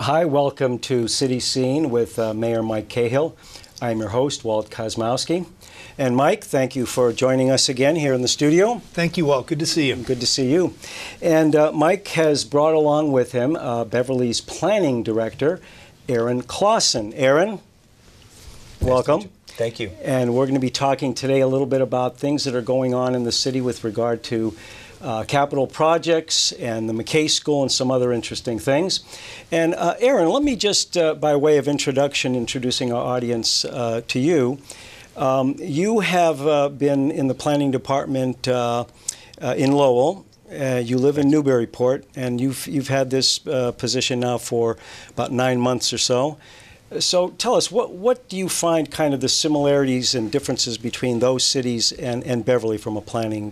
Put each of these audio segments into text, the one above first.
Hi, welcome to City Scene with Mayor Mike Cahill. I'm your host, Walt Kosmowski. And Mike, thank you for joining us again here in the studio. Thank you, Walt. Good to see you. Good to see you. And Mike has brought along with him Beverly's planning director, Aaron Clausen. Aaron, welcome. Thank you. And we're going to be talking today a little bit about things that are going on in the city with regard to capital projects and the McKay School and some other interesting things. And Aaron, let me just, by way of introduction, introducing our audience to you. You have been in the planning department in Lowell. You live in Newburyport, and you've had this position now for about 9 months or so. So tell us, what do you find kind of the similarities and differences between those cities and Beverly from a planning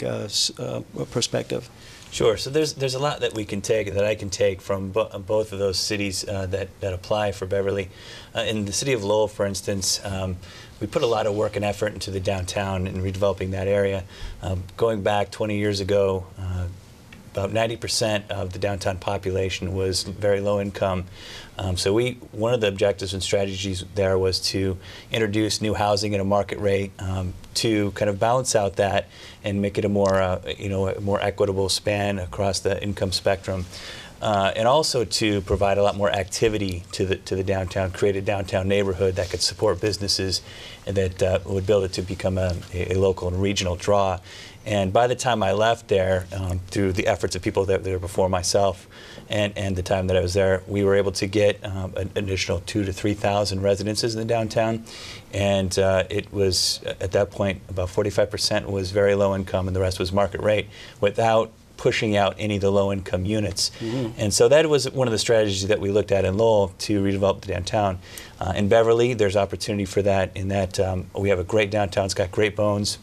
perspective? Sure. So there's a lot that we can take, that I can take from both of those cities that apply for Beverly. In the city of Lowell, for instance, we put a lot of work and effort into the downtown and redeveloping that area. Going back 20 years ago, about 90% of the downtown population was very low income. So one of the objectives and strategies there was to introduce new housing at a market rate to kind of balance out that and make it a more, a more equitable span across the income spectrum. And also to provide a lot more activity to the downtown, create a downtown neighborhood that could support businesses and that would build it to become a local and regional draw. And by the time I left there, through the efforts of people that were before myself and the time that I was there, we were able to get an additional 2,000 to 3,000 residences in the downtown. And it was, at that point, about 45% was very low income and the rest was market rate, without pushing out any of the low-income units. Mm-hmm. And so that was one of the strategies that we looked at in Lowell to redevelop the downtown. In Beverly, there's opportunity for that in that we have a great downtown. It's got great bones,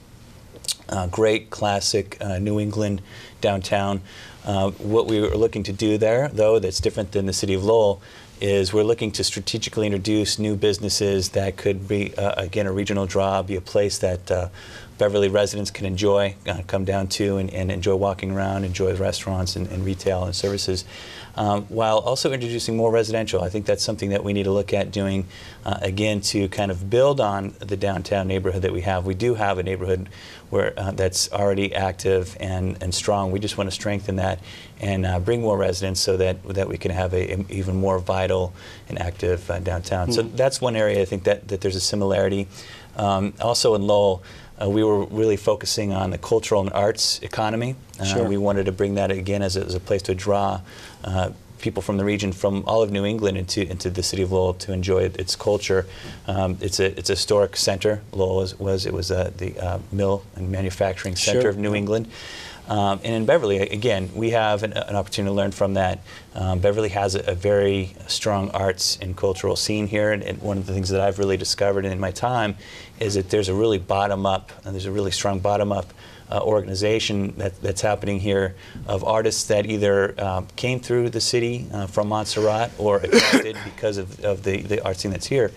great classic New England downtown. What we were looking to do there, though, that's different than the city of Lowell, is we're looking to strategically introduce new businesses that could be, again, a regional draw, be a place that Beverly residents can enjoy, come down to and enjoy walking around, enjoy the restaurants and retail and services, while also introducing more residential. I think that's something that we need to look at doing, again, to kind of build on the downtown neighborhood that we have. We do have a neighborhood where that's already active and strong. We just want to strengthen that and bring more residents so that we can have a even more vital and active downtown. Mm-hmm. So that's one area I think that there's a similarity. Also in Lowell, we were really focusing on the cultural and arts economy. Sure. We wanted to bring that again as a place to draw people from the region, from all of New England into the city of Lowell to enjoy its culture. It's a historic center. Lowell was the mill and manufacturing center of New England. And in Beverly, again, we have an opportunity to learn from that. Beverly has a very strong arts and cultural scene here, and one of the things that I've really discovered in my time is that there's a really bottom-up, and there's a really strong bottom-up organization that's happening here of artists that either came through the city from Montserrat or attracted because of the art scene that's here.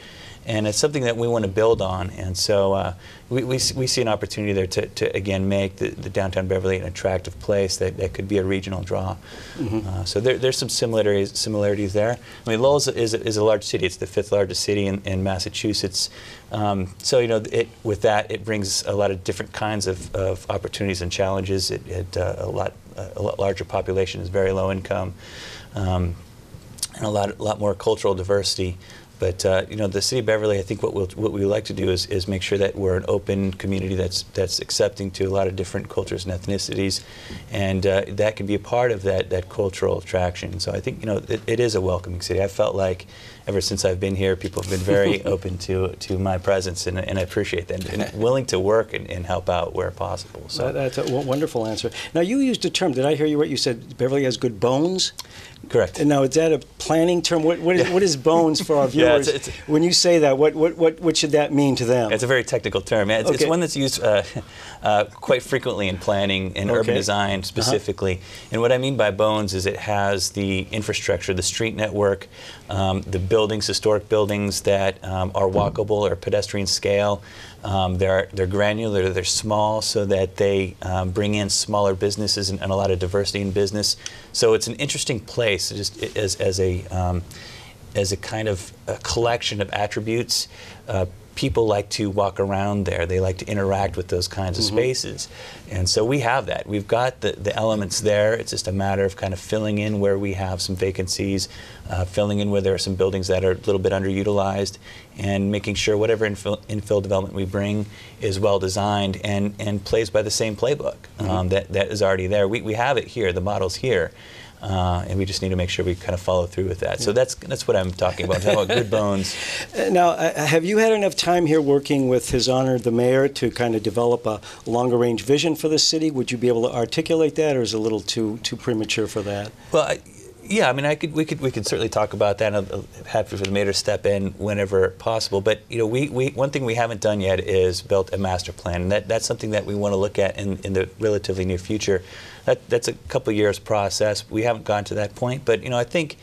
And it's something that we want to build on, and so we see an opportunity there to again make the downtown Beverly an attractive place that could be a regional draw. Mm-hmm. So there's some similarities there. I mean, Lowell is a large city. It's the 5th largest city in Massachusetts. So with that, it brings a lot of different kinds of opportunities and challenges. A lot larger population is very low income, and a lot more cultural diversity. But the city of Beverly, I think what we like to do is make sure that we're an open community that's accepting to a lot of different cultures and ethnicities, and that can be a part of that cultural attraction. So I think it is a welcoming city. I felt like ever since I've been here, people have been very open to my presence, and I appreciate that, and willing to work and help out where possible. So that's a wonderful answer. Now, you used a term. Did I hear you right? You said Beverly has good bones. Correct. And now, is that a planning term? What is bones for our viewers? Yeah, when you say that, what should that mean to them? It's a very technical term. It's one that's used quite frequently in planning and urban design specifically. And what I mean by bones is it has the infrastructure, the street network, the buildings, historic buildings that are walkable or pedestrian scale. They're granular, they're small, so that they bring in smaller businesses and a lot of diversity in business. So it's an interesting place, just as a as a kind of a collection of attributes. People like to walk around there. They like to interact with those kinds of spaces. And so we have that. We've got the elements there. It's just a matter of kind of filling in where we have some vacancies, filling in where there are some buildings that are a little bit underutilized, and making sure whatever infill development we bring is well designed and plays by the same playbook that is already there. We have it here. The model's here. And we just need to make sure we kind of follow through with that. So that's what I'm talking about. I'm talking about good bones. Now, have you had enough time here working with His Honor the Mayor to kind of develop a longer range vision for the city? Would you be able to articulate that, or is it a little too premature for that? Well, yeah, I mean, we could certainly talk about that. And I'm happy for the mayor to step in whenever possible. But you know, one thing we haven't done yet is built a master plan, and that's something that we want to look at in the relatively near future. That's a couple years process. We haven't gone to that point, but you know, I think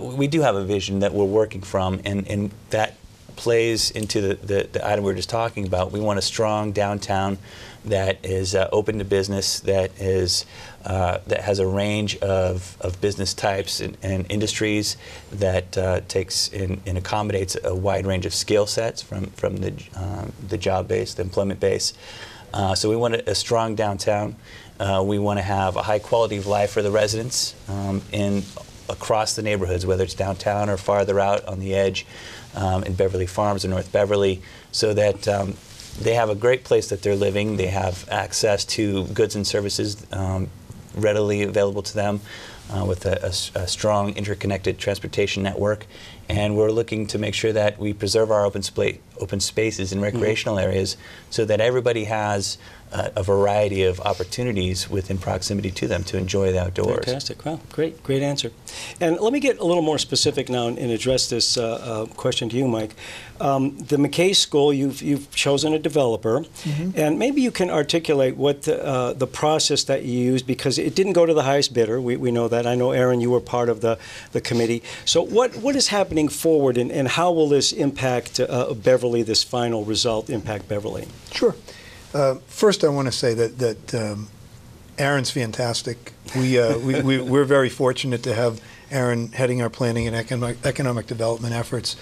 we do have a vision that we're working from, and that plays into the item we were just talking about. We want a strong downtown that is open to business, that has a range of business types and industries, that takes and accommodates a wide range of skill sets from the job base, the employment base. So we want a strong downtown. We want to have a high quality of life for the residents across the neighborhoods, whether it's downtown or farther out on the edge in Beverly Farms or North Beverly, so that they have a great place that they're living. They have access to goods and services readily available to them with a strong interconnected transportation network. And we're looking to make sure that we preserve our open spaces and recreational areas so that everybody has a variety of opportunities within proximity to them to enjoy the outdoors. Fantastic. Wow, great answer. And let me get a little more specific now and address this question to you, Mike. The McKay School, you've chosen a developer, and maybe you can articulate what the process that you used, because it didn't go to the highest bidder. We know that. I know, Aaron, you were part of the committee. So what is happening forward, and how will this impact Beverly, this final result impact Beverly? Sure. First, I want to say that Aaron's fantastic. We're very fortunate to have Aaron heading our planning and economic development efforts.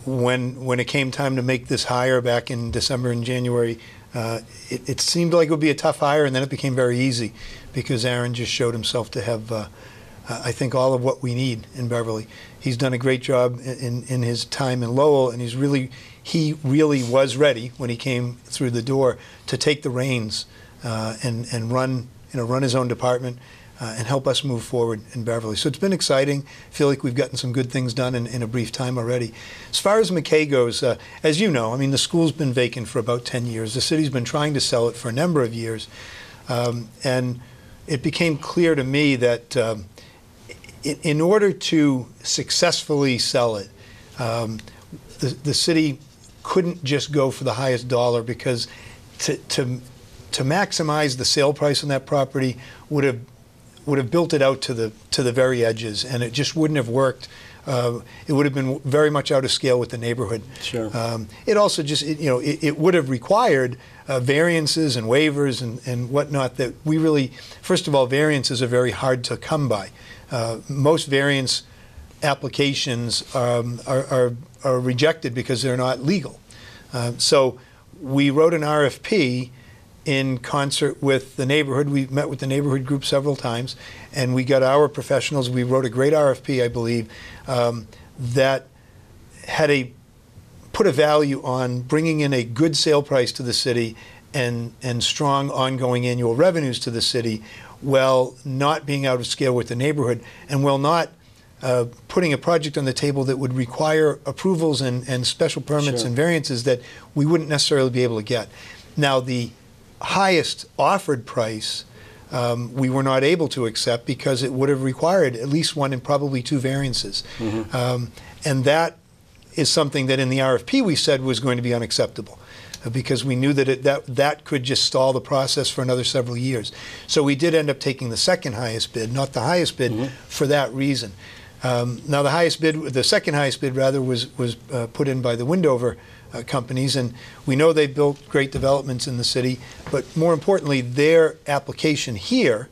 When it came time to make this hire back in December and January, it seemed like it would be a tough hire, and then it became very easy because Aaron just showed himself to have, I think, all of what we need in Beverly. He's done a great job in his time in Lowell, and he really was ready when he came through the door to take the reins and run his own department and help us move forward in Beverly. So it's been exciting. I feel like we've gotten some good things done in a brief time already. As far as McKay goes, as you know, I mean, the school's been vacant for about 10 years. The city's been trying to sell it for a number of years. And it became clear to me that in order to successfully sell it, the city couldn't just go for the highest dollar, because to maximize the sale price on that property would have built it out to the very edges, and it just wouldn't have worked. It would have been very much out of scale with the neighborhood. Sure. It also just it would have required variances and waivers and whatnot that we really, first of all, variances are very hard to come by. Most variance applications are rejected because they're not legal. So we wrote an RFP in concert with the neighborhood. We met with the neighborhood group several times, and we got our professionals. We wrote a great RFP, I believe, that had put a value on bringing in a good sale price to the city and strong ongoing annual revenues to the city, while not being out of scale with the neighborhood, and while not putting a project on the table that would require approvals and special permits Sure. and variances that we wouldn't necessarily be able to get. Now, the highest offered price we were not able to accept because it would have required at least one and probably two variances. And that is something that in the RFP we said was going to be unacceptable, because we knew that that could just stall the process for another several years. So we did end up taking the second highest bid, not the highest bid, for that reason. Now the second highest bid rather was put in by the Windover companies, and we know they've built great developments in the city, but more importantly, their application here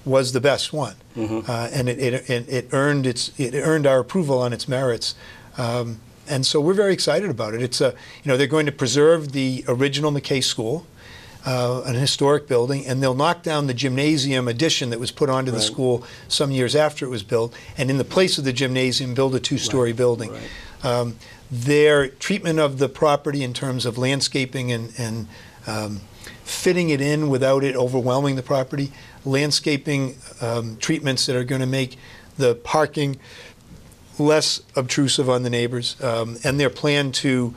was the best one, and it earned our approval on its merits. And so we're very excited about it. It's they're going to preserve the original McKay School, an historic building, and they'll knock down the gymnasium addition that was put onto the school some years after it was built, and in the place of the gymnasium, build a two-story building. Their treatment of the property in terms of landscaping and fitting it in without it overwhelming the property, landscaping treatments that are going to make the parking less obtrusive on the neighbors, and their plan to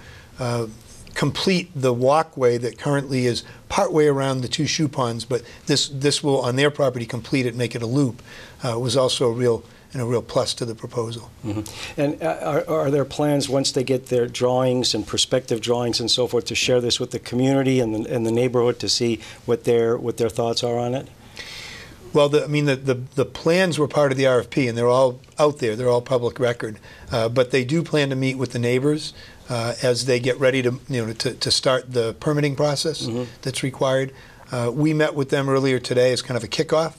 complete the walkway that currently is partway around the two shoe ponds, but this will, on their property, complete it, make it a loop, was also a real plus to the proposal. And are there plans, once they get their drawings and prospective drawings and so forth, to share this with the community and the neighborhood to see what their thoughts are on it? Well, the plans were part of the RFP, and they're all out there. They're all public record. But they do plan to meet with the neighbors as they get ready to start the permitting process that's required. We met with them earlier today as kind of a kickoff.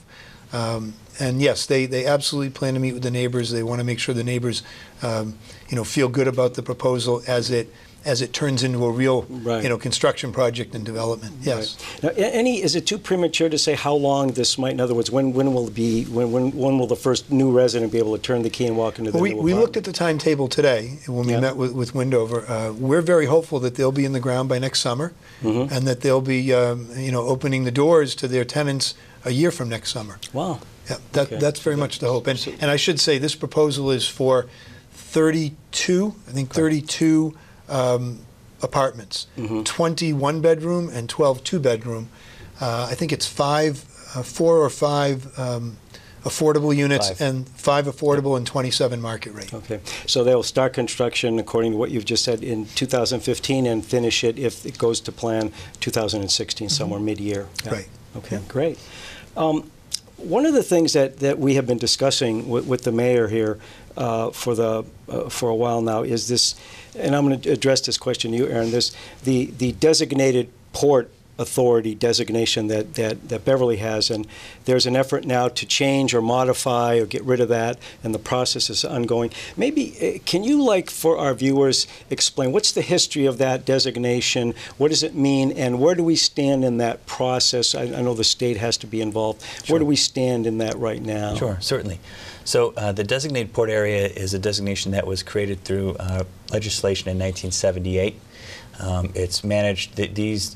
And yes, they absolutely plan to meet with the neighbors. They want to make sure the neighbors, feel good about the proposal as it turns into a real, construction project and development. Yes. Now, is it too premature to say how long this might? In other words, when will the first new resident be able to turn the key and walk into the new apartment? We looked at the timetable today when we met with Windover. We're very hopeful that they'll be in the ground by next summer, and that they'll be, opening the doors to their tenants a year from next summer. Wow. Yeah, that's very much the hope. And I should say this proposal is for 32 apartments, 20 one-bedroom and 12 two-bedroom. I think it's 4 or 5 affordable units and 5 affordable and 27 market rate. Okay, so they'll start construction, according to what you've just said, in 2015 and finish it, if it goes to plan, 2016, somewhere mid-year. Yeah. Right. Okay, great. One of the things that we have been discussing with the mayor here for a while now is this, and I'm going to address this question to you, Aaron, the designated port authority designation that Beverly has, and there's an effort now to change or modify or get rid of that, and the process is ongoing. Maybe can you, for our viewers, explain what's the history of that designation, what does it mean, and where do we stand in that process? I know the state has to be involved. Sure. Where do we stand in that right now? Sure, certainly. So the designated port area is a designation that was created through legislation in 1978. It's managed, these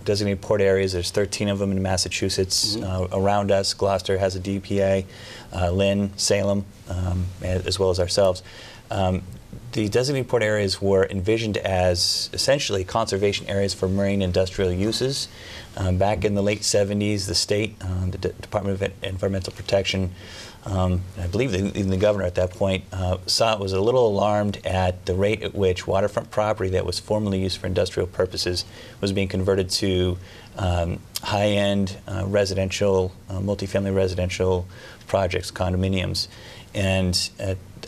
designated port areas, there's 13 of them in Massachusetts. Around us, Gloucester has a DPA, Lynn, Salem, as well as ourselves. The designated port areas were envisioned as essentially conservation areas for marine industrial uses. Back in the late 70s, the state, the Department of Environmental Protection, I believe even the governor at that point, was a little alarmed at the rate at which waterfront property that was formerly used for industrial purposes was being converted to high-end residential, multifamily residential projects, condominiums. And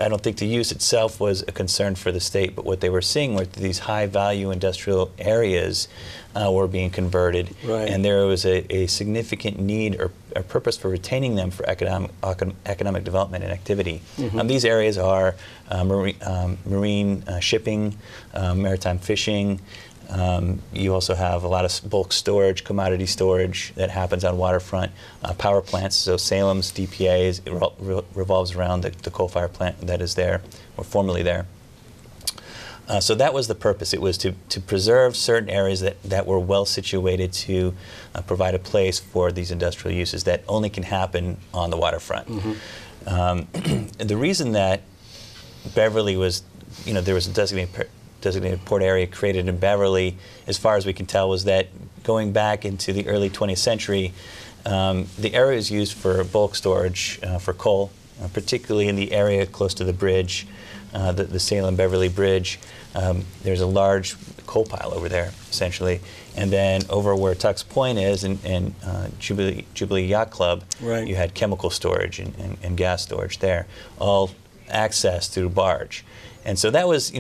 I don't think the use itself was a concern for the state, but what they were seeing were these high-value industrial areas were being converted, and there was a significant need or purpose for retaining them for economic development and activity. These areas are marine shipping, maritime fishing. You also have a lot of bulk storage, commodity storage that happens on waterfront, power plants. So Salem's DPA revolves around the coal-fired plant that is there, or formerly there. So that was the purpose. It was to preserve certain areas that were well situated to provide a place for these industrial uses that only can happen on the waterfront. The reason that Beverly was, there was a designated port area created in Beverly, as far as we can tell, was that going back into the early 20th century, the area is used for bulk storage for coal, particularly in the area close to the bridge, the Salem-Beverly Bridge. There's a large coal pile over there, essentially. And then over where Tuck's Point is, in Jubilee Yacht Club, you had chemical storage and gas storage there, all access through barge. And so that was,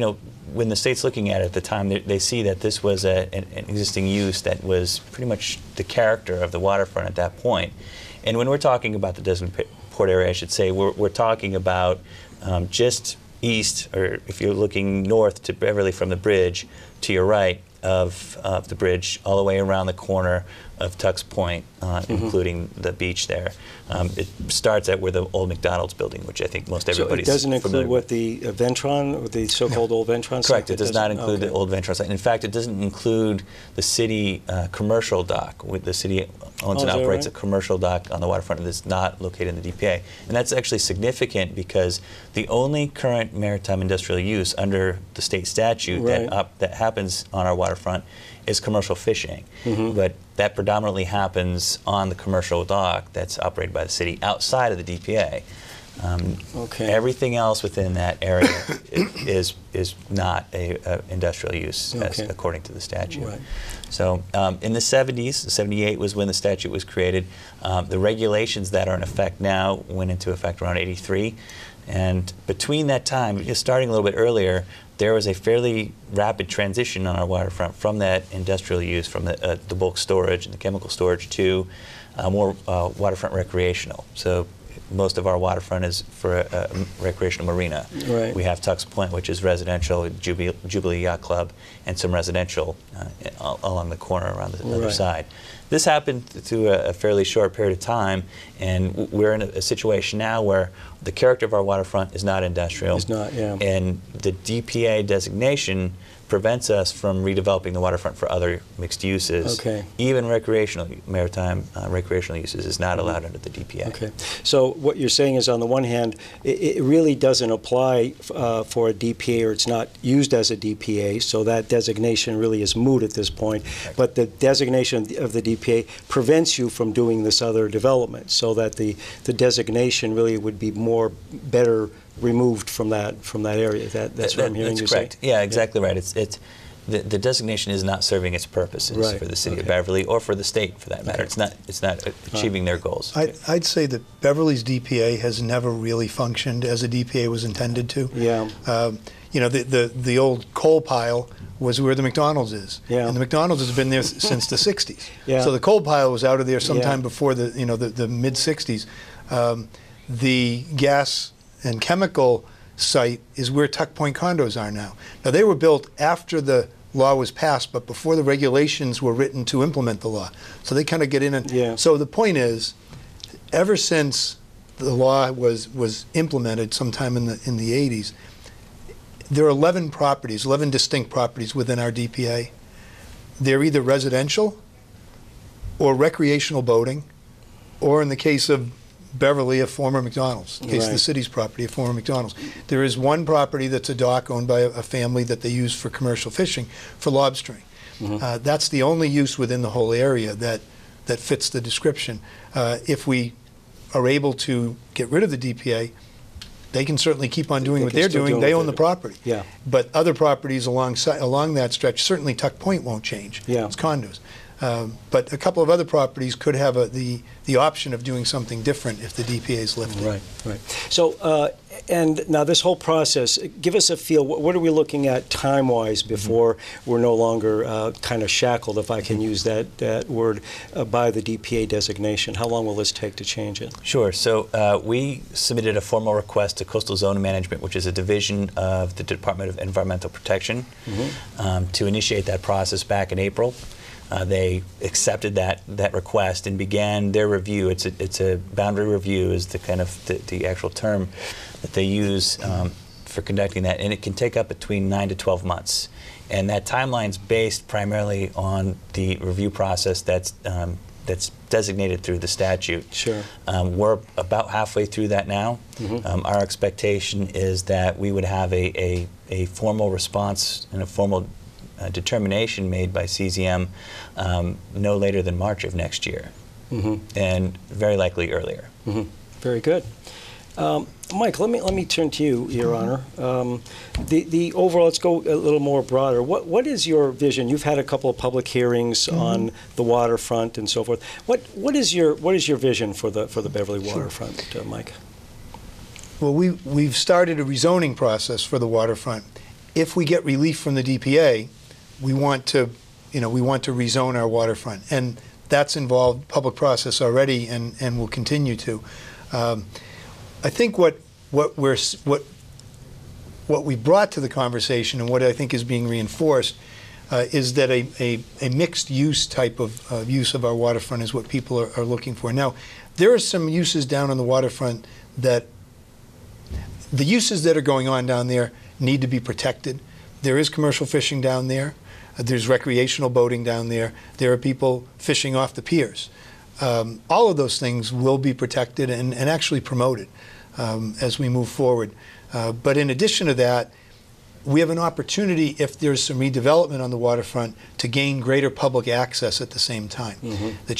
when the state's looking at it at the time, they see that this was an existing use that was pretty much the character of the waterfront at that point. And when we're talking about the designated port area, I should say, we're talking about just east, or if you're looking north to Beverly from the bridge, to your right of the bridge, all the way around the corner of Tuck's Point, including the beach there. It starts at where the old McDonald's building, which I think most everybody's So it doesn't include familiar what the Ventron, or the so-called old Ventron site? Correct. It does not include the old Ventron site. In fact, it doesn't include the city commercial dock. The city owns and operates a commercial dock on the waterfront that's not located in the DPA. And that's actually significant because the only current maritime industrial use under the state statute that happens on our waterfront is commercial fishing. But that predominantly happens on the commercial dock that's operated by the city outside of the DPA. Everything else within that area is not a industrial use according to the statute. Right. So in the 70s, 78 was when the statute was created. The regulations that are in effect now went into effect around 83. And between that time, just starting a little bit earlier, there was a fairly rapid transition on our waterfront from that industrial use, from the bulk storage and the chemical storage, to more waterfront recreational. So most of our waterfront is for a recreational marina. Right. We have Tuck's Point, which is residential, Jubilee Yacht Club, and some residential along the corner around the other side. This happened through a fairly short period of time, and we're in a situation now where the character of our waterfront is not industrial. It's not, And the DPA designation prevents us from redeveloping the waterfront for other mixed uses. Even recreational, maritime recreational uses is not allowed under the DPA. So what you're saying is, on the one hand, it really doesn't apply for a DPA, or it's not used as a DPA, so that designation really is moot at this point. But the designation of the DPA prevents you from doing this other development, so that the designation really would be better removed from that area. That's what I'm hearing you say. Yeah, exactly right. The designation is not serving its purposes for the city of Beverly, or for the state for that matter. It's not achieving their goals. I'd say that Beverly's DPA has never really functioned as a DPA was intended to. The old coal pile was where the McDonald's is, and the McDonald's has been there since the 60s. So the coal pile was out of there sometime before the mid 60s. The gas and chemical site is where Tuck Point condos are now. Now, they were built after the law was passed, but before the regulations were written to implement the law. So they kind of get in and so the point is, ever since the law was implemented sometime in the 80s, there are 11 distinct properties within our DPA. They're either residential or recreational boating, or in the case of Beverly, a former McDonald's. In case of the city's property, a former McDonald's. There is one property that's a dock owned by a family that they use for commercial fishing, for lobstering. That's the only use within the whole area that fits the description. If we are able to get rid of the DPA, they can certainly keep on doing what they're doing. They own the property. But other properties along that stretch, certainly Tuck Point won't change. It's condos. But a couple of other properties could have the option of doing something different if the DPA is lifted. Right. So, and now this whole process, give us a feel. What are we looking at time-wise before we're no longer kind of shackled, if I can use that word, by the DPA designation? How long will this take to change it? Sure. So we submitted a formal request to Coastal Zone Management, which is a division of the Department of Environmental Protection, to initiate that process back in April. They accepted that request and began their review. It's a boundary review is the kind of the actual term that they use for conducting that, and it can take up between 9 to 12 months. And that timeline's based primarily on the review process that's designated through the statute. We're about halfway through that now. Our expectation is that we would have a formal response and a formal determination made by CZM no later than March of next year, and very likely earlier. Very good. Mike, let me turn to you, Your Honor. The overall, let's go a little more broader. What is your vision? You've had a couple of public hearings on the waterfront and so forth. What is your vision for the Beverly waterfront, Mike? Well, we've started a rezoning process for the waterfront. If we get relief from the DPA, we want to rezone our waterfront, and that's involved public process already, and will continue to. I think what we brought to the conversation, and what I think is being reinforced, is that a mixed use type of use of our waterfront is what people are looking for. Now, there are some uses down on the waterfront that the uses that are going on down there need to be protected. There is commercial fishing down there. There's recreational boating down there. There are people fishing off the piers. All of those things will be protected and actually promoted as we move forward. But in addition to that, we have an opportunity, if there's some redevelopment on the waterfront, to gain greater public access at the same time. Mm-hmm. The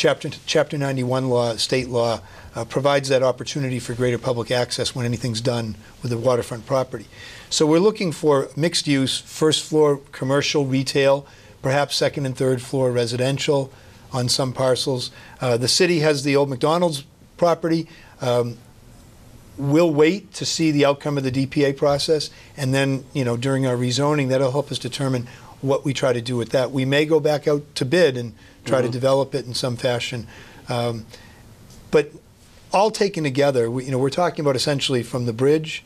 Chapter 91 law, state law, provides that opportunity for greater public access when anything's done with the waterfront property. So we're looking for mixed use, first floor commercial, retail, perhaps second and third floor residential on some parcels. The city has the old McDonald's property. We'll wait to see the outcome of the DPA process, and then, during our rezoning, that'll help us determine what we try to do with that. We may go back out to bid and try to develop it in some fashion. But all taken together, we're talking about essentially from the bridge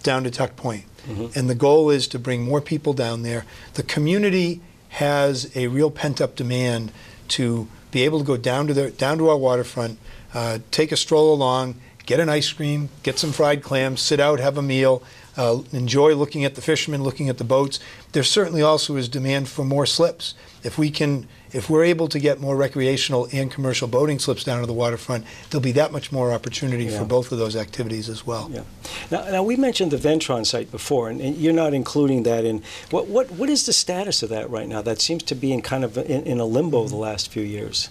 down to Tuck Point. And the goal is to bring more people down there. The community has a real pent-up demand to be able to go down to our waterfront, take a stroll along, get an ice cream, get some fried clams, sit out, have a meal, enjoy looking at the fishermen, looking at the boats. There certainly also is demand for more slips. If we're able to get more recreational and commercial boating slips down to the waterfront, there'll be that much more opportunity for both of those activities as well. Yeah. Now we mentioned the Ventron site before, and you're not including that in. What is the status of that right now? That seems to be in kind of in a limbo the last few years.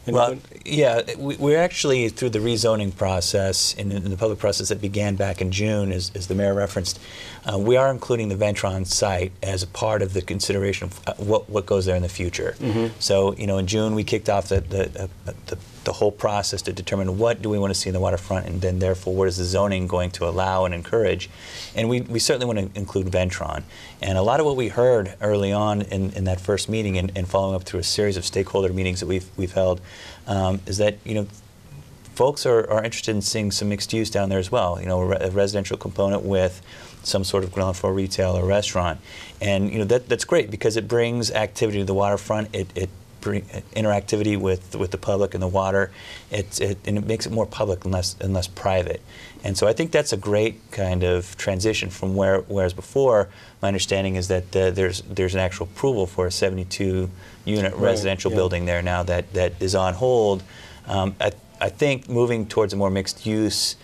Well, yeah, we're actually, through the rezoning process, in the public process that began back in June, as the mayor referenced, we are including the Ventron site as a part of the consideration of what goes there in the future. So, in June we kicked off the whole process to determine what do we want to see in the waterfront, and then therefore what is the zoning going to allow and encourage. And we certainly want to include Ventron. And a lot of what we heard early on in that first meeting, and following up through a series of stakeholder meetings that we've held, is that folks are interested in seeing some mixed use down there as well. A residential component with some sort of ground floor retail or restaurant. And that's great because it brings activity to the waterfront. It interactivity with the public and the water, and it makes it more public and less private. And so I think that's a great kind of transition from whereas before my understanding is that there's an actual approval for a 72-unit residential building there now that is on hold. I think moving towards a more mixed use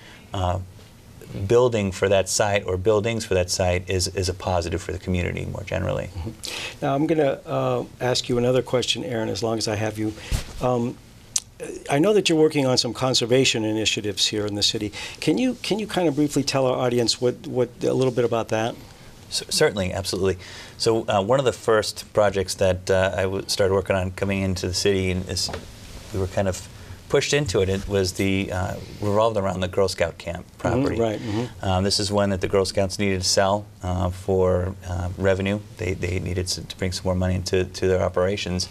building for that site, or buildings for that site, is a positive for the community more generally. Now I'm going to ask you another question, Aaron, as long as I have you. I know that you're working on some conservation initiatives here in the city. Can you kind of briefly tell our audience what a little bit about that? Certainly, absolutely. So one of the first projects that I started working on coming into the city, and we were kind of pushed into it, it was revolved around the Girl Scout camp property. Right. This is one that the Girl Scouts needed to sell for revenue. They needed to bring some more money into their operations.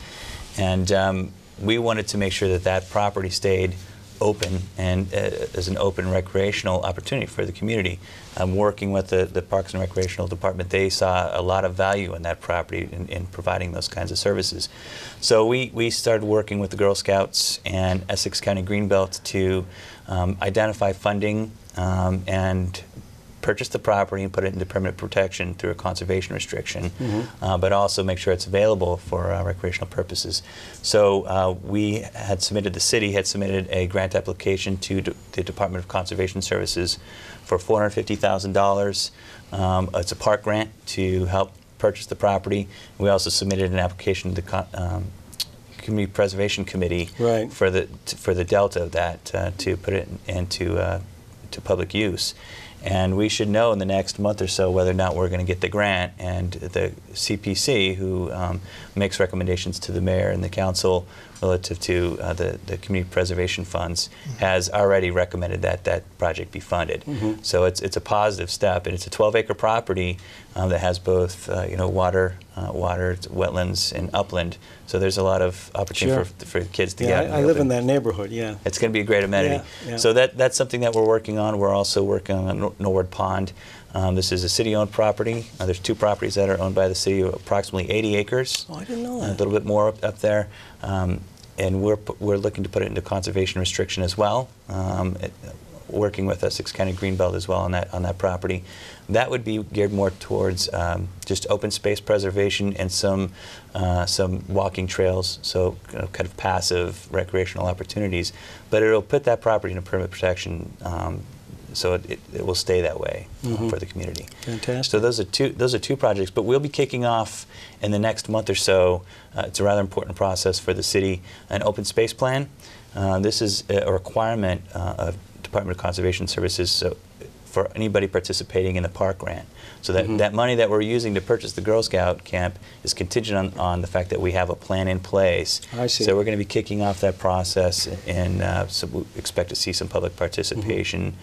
And we wanted to make sure that property stayed open and as an open recreational opportunity for the community. Working with the Parks and Recreational Department, they saw a lot of value in that property in providing those kinds of services. So we started working with the Girl Scouts and Essex County Greenbelt to identify funding and purchase the property and put it into permanent protection through a conservation restriction, but also make sure it's available for recreational purposes. So the city had submitted a grant application to the Department of Conservation Services for $450,000. It's a park grant to help purchase the property. We also submitted an application to the Community Preservation Committee for the delta of that to put it into to public use. And we should know in the next month or so whether or not we're going to get the grant. And the CPC, who makes recommendations to the mayor and the council, relative to the community preservation funds, has already recommended that that project be funded. So it's a positive step, and it's a 12-acre property that has both water, wetlands, and upland. So there's a lot of opportunity for kids to get out. I live in that neighborhood. Yeah, it's going to be a great amenity. So that's something that we're working on. We're also working on Norwood Pond. This is a city-owned property. There's 2 properties that are owned by the city, approximately 80 acres. Oh, I didn't know that. A little bit more up there. And we're looking to put it into conservation restriction as well, working with Essex County Greenbelt as well on that property. That would be geared more towards just open space preservation and some walking trails, so kind of passive recreational opportunities. But it'll put that property in a permit protection, so it will stay that way for the community. Fantastic. So those are two projects, but we'll be kicking off in the next month or so. It's a rather important process for the city, an open space plan. This is a requirement of Department of Conservation Services, so for anybody participating in the park grant. So that money that we're using to purchase the Girl Scout camp is contingent on the fact that we have a plan in place. I see. So we're going to be kicking off that process, and so we expect to see some public participation,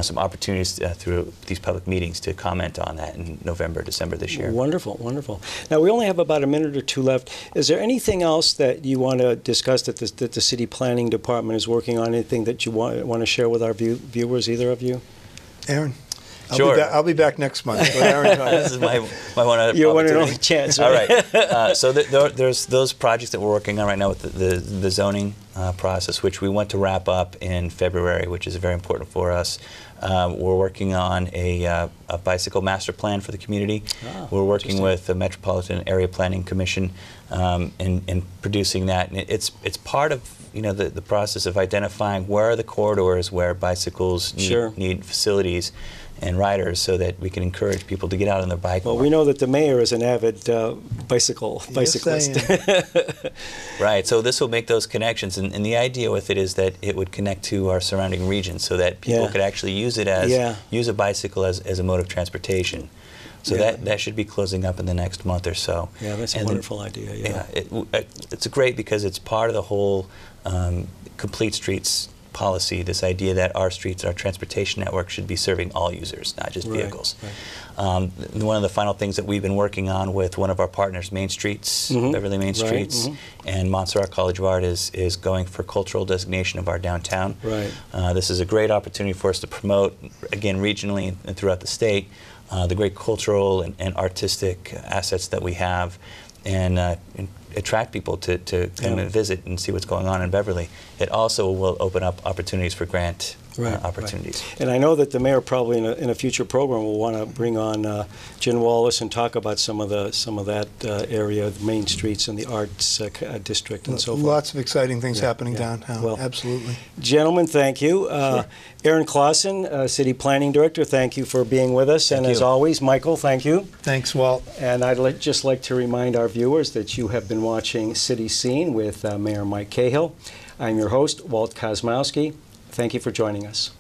some opportunities through these public meetings to comment on that in November, December this year. Wonderful, wonderful. Now, we only have about a minute or two left. Is there anything else that you want to discuss that the City Planning Department is working on? Anything that you want to share with our viewers, either of you? Aaron? Sure. I'll be back next month. This is my one Your one and only chance. Right? All right. So there's those projects that we're working on right now with the zoning process, which we want to wrap up in February, which is very important for us. We're working on a bicycle master plan for the community. We're working with the Metropolitan Area Planning Commission in producing that, and it's part of the process of identifying where are the corridors where bicycles need facilities and riders, so that we can encourage people to get out on their bike. Well, we know that the mayor is an avid bicyclist. Right, so this will make those connections, and the idea with it is that it would connect to our surrounding region, so that people could actually use it as use a bicycle as a mode of transportation. So that should be closing up in the next month or so. Yeah, that's a wonderful idea. It's great because it's part of the whole complete streets policy, this idea that our streets, our transportation network should be serving all users, not just vehicles. Right. One of the final things that we've been working on with one of our partners, Main Streets, Beverly Main Streets, and Montserrat College of Art is going for cultural designation of our downtown. Right. This is a great opportunity for us to promote, again, regionally and throughout the state, the great cultural and artistic assets that we have, and attract people to come and visit and see what's going on in Beverly. It also will open up opportunities for grant opportunities. Right. And I know that the mayor probably in a future program will want to bring on Jen Wallace and talk about some of that area, the main streets and the arts district and so forth. Lots of exciting things happening downtown. Well, absolutely. Gentlemen, thank you. Aaron Clausen, City Planning Director, thank you for being with us. And as always, Michael, thank you. Thanks, Walt. And I'd just like to remind our viewers that you have been watching City Scene with Mayor Mike Cahill. I'm your host, Walt Kosmowski. Thank you for joining us.